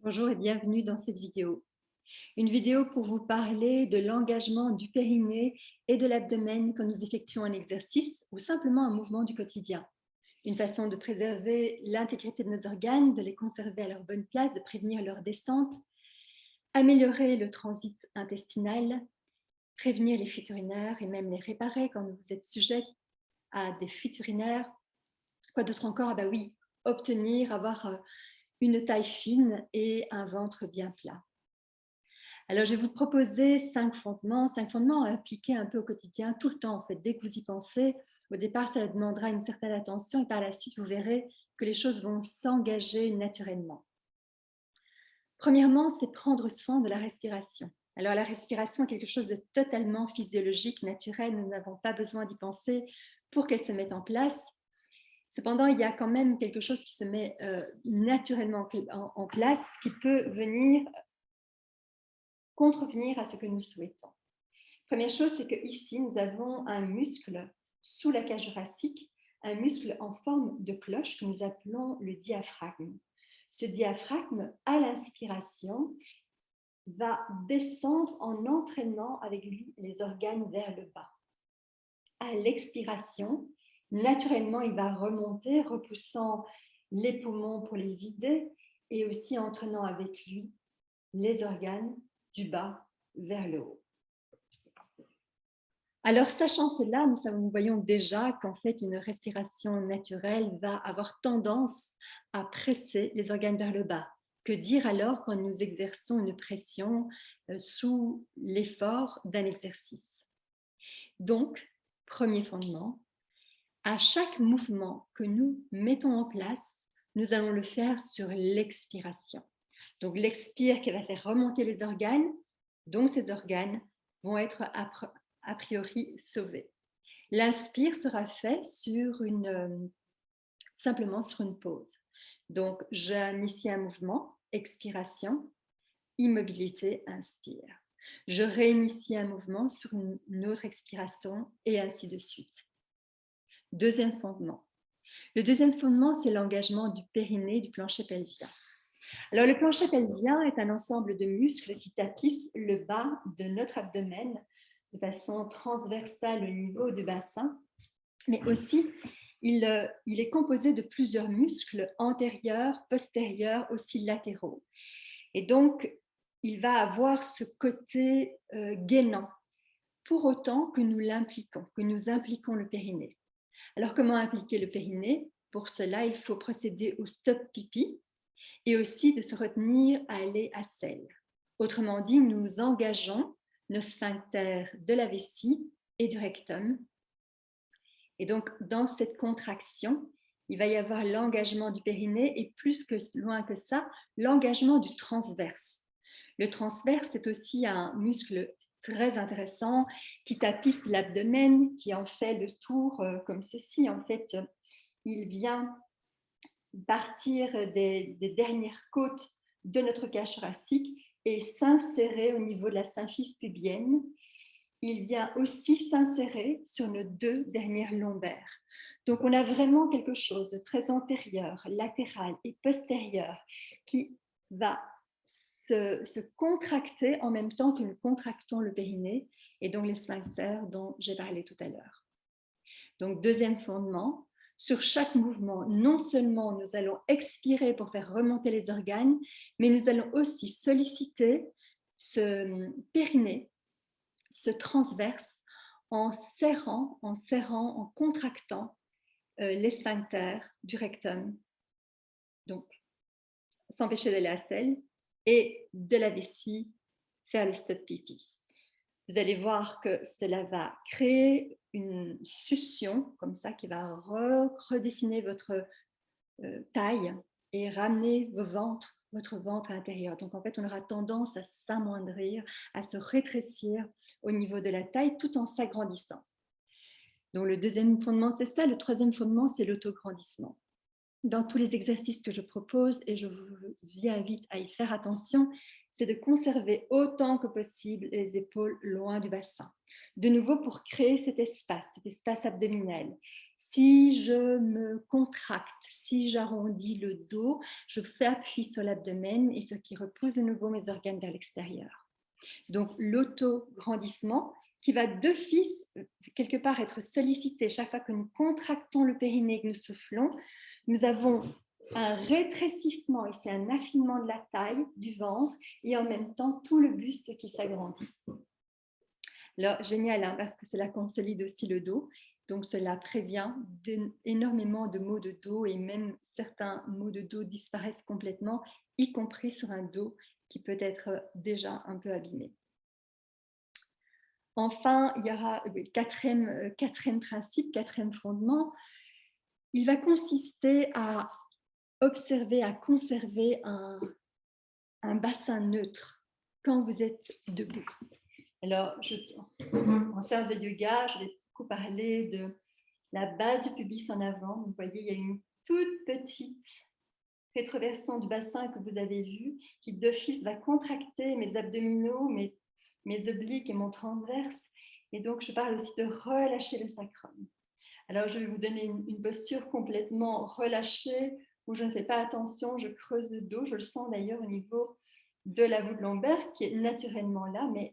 Bonjour et bienvenue dans cette vidéo. Une vidéo pour vous parler de l'engagement du périnée et de l'abdomen quand nous effectuons un exercice ou simplement un mouvement du quotidien. Une façon de préserver l'intégrité de nos organes, de les conserver à leur bonne place, de prévenir leur descente, améliorer le transit intestinal, prévenir les fuites urinaires et même les réparer quand vous êtes sujet à des fuites urinaires. Quoi d'autre encore? Ah bah oui, avoir une taille fine et un ventre bien plat. Alors, je vais vous proposer 5 fondements à appliquer un peu au quotidien, tout le temps en fait. Dès que vous y pensez, au départ, ça demandera une certaine attention et par la suite, vous verrez que les choses vont s'engager naturellement. Premièrement, c'est prendre soin de la respiration. Alors, la respiration est quelque chose de totalement physiologique, naturel. Nous n'avons pas besoin d'y penser pour qu'elle se mette en place. Cependant, il y a quand même quelque chose qui se met naturellement en place, qui peut venir contrevenir à ce que nous souhaitons. Première chose, c'est qu'ici, nous avons un muscle sous la cage thoracique, un muscle en forme de cloche que nous appelons le diaphragme. Ce diaphragme, à l'inspiration, va descendre en entraînant avec lui les organes vers le bas. À l'expiration, naturellement, il va remonter, repoussant les poumons pour les vider et aussi entraînant avec lui les organes du bas vers le haut. Alors, sachant cela, nous voyons déjà qu'en fait, une respiration naturelle va avoir tendance à presser les organes vers le bas. Que dire alors quand nous exerçons une pression sous l'effort d'un exercice? Donc, premier fondement, à chaque mouvement que nous mettons en place, nous allons le faire sur l'expiration. Donc, l'expire qui va faire remonter les organes, donc ces organes vont être a priori sauvés. L'inspire sera fait simplement sur une pause. Donc, j'initie un mouvement, expiration, immobilité, inspire. Je réinitie un mouvement sur une autre expiration et ainsi de suite. Deuxième fondement. Le deuxième fondement, c'est l'engagement du périnée, du plancher pelvien. Alors, le plancher pelvien est un ensemble de muscles qui tapissent le bas de notre abdomen de façon transversale au niveau du bassin, mais aussi il est composé de plusieurs muscles antérieurs, postérieurs, aussi latéraux. Et donc, il va avoir ce côté gainant, pour autant que nous l'impliquons, que nous impliquons le périnée. Alors, comment impliquer le périnée? Pour cela, il faut procéder au stop pipi et aussi de se retenir à aller à selle. Autrement dit, nous engageons nos sphincters de la vessie et du rectum. Et donc, dans cette contraction, il va y avoir l'engagement du périnée et plus que loin que ça, l'engagement du transverse. Le transverse est aussi un muscle très intéressant qui tapisse l'abdomen, qui en fait le tour comme ceci. En fait, il vient partir des dernières côtes de notre cage thoracique et s'insérer au niveau de la symphyse pubienne. Il vient aussi s'insérer sur nos deux dernières lombaires. Donc, on a vraiment quelque chose de très antérieur, latéral et postérieur qui va se contracter en même temps que nous contractons le périnée et donc les sphincters dont j'ai parlé tout à l'heure. Donc, deuxième fondement, sur chaque mouvement, non seulement nous allons expirer pour faire remonter les organes, mais nous allons aussi solliciter ce périnée, ce transverse, en serrant, en contractant les sphincters du rectum. Donc, s'empêcher d'aller à la selle et de la vessie, faire le stop pipi. Vous allez voir que cela va créer une succion comme ça qui va redessiner votre taille et ramener votre ventre à l'intérieur. Donc en fait, on aura tendance à s'amoindrir, à se rétrécir au niveau de la taille tout en s'agrandissant. Donc le deuxième fondement, c'est ça. Le troisième fondement, c'est l'autograndissement. Dans tous les exercices que je propose, et je vous y invite à y faire attention, c'est de conserver autant que possible les épaules loin du bassin. De nouveau, pour créer cet espace abdominal. Si je me contracte, si j'arrondis le dos, je fais appui sur l'abdomen et ce qui repousse de nouveau mes organes vers l'extérieur. Donc, l'auto-grandissement qui va d'office, quelque part, être sollicité chaque fois que nous contractons le périnée et que nous soufflons. Nous avons un rétrécissement et c'est un affinement de la taille, du ventre et en même temps tout le buste qui s'agrandit. Alors, génial, hein, parce que cela consolide aussi le dos. Donc, cela prévient énormément de maux de dos et même certains maux de dos disparaissent complètement, y compris sur un dos qui peut être déjà un peu abîmé. Enfin, il y aura le quatrième principe, quatrième fondement. Il va consister à observer, à conserver un bassin neutre quand vous êtes debout. Alors, en séance de yoga, je vais beaucoup parler de la base du pubis en avant. Vous voyez, il y a une toute petite rétroversion du bassin que vous avez vu, qui d'office va contracter mes abdominaux, mes obliques et mon transverse. Et donc, je parle aussi de relâcher le sacrum. Alors, je vais vous donner une posture complètement relâchée, où je ne fais pas attention, je creuse le dos. Je le sens d'ailleurs au niveau de la voûte lombaire, qui est naturellement là, mais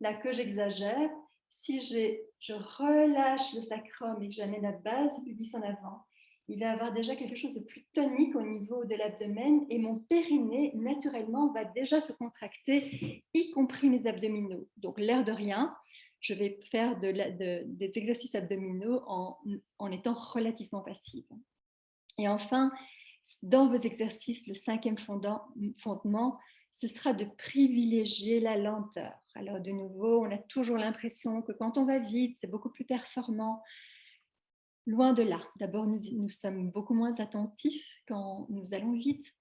là que j'exagère. Si je relâche le sacrum et que j'amène la base du pubis en avant, il va y avoir déjà quelque chose de plus tonique au niveau de l'abdomen et mon périnée, naturellement, va déjà se contracter, y compris mes abdominaux. Donc, l'air de rien, je vais faire des exercices abdominaux en étant relativement passive. Et enfin, dans vos exercices, le cinquième fondement, ce sera de privilégier la lenteur. Alors de nouveau, on a toujours l'impression que quand on va vite, c'est beaucoup plus performant. Loin de là. D'abord, nous sommes beaucoup moins attentifs quand nous allons vite.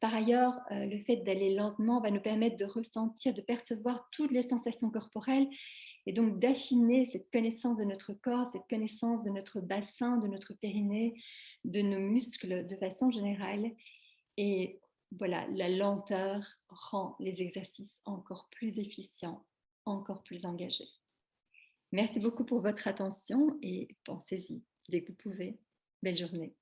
Par ailleurs, le fait d'aller lentement va nous permettre de ressentir, de percevoir toutes les sensations corporelles et donc d'affiner cette connaissance de notre corps, cette connaissance de notre bassin, de notre périnée, de nos muscles de façon générale. Et voilà, la lenteur rend les exercices encore plus efficients, encore plus engagés. Merci beaucoup pour votre attention et pensez-y dès que vous pouvez. Belle journée.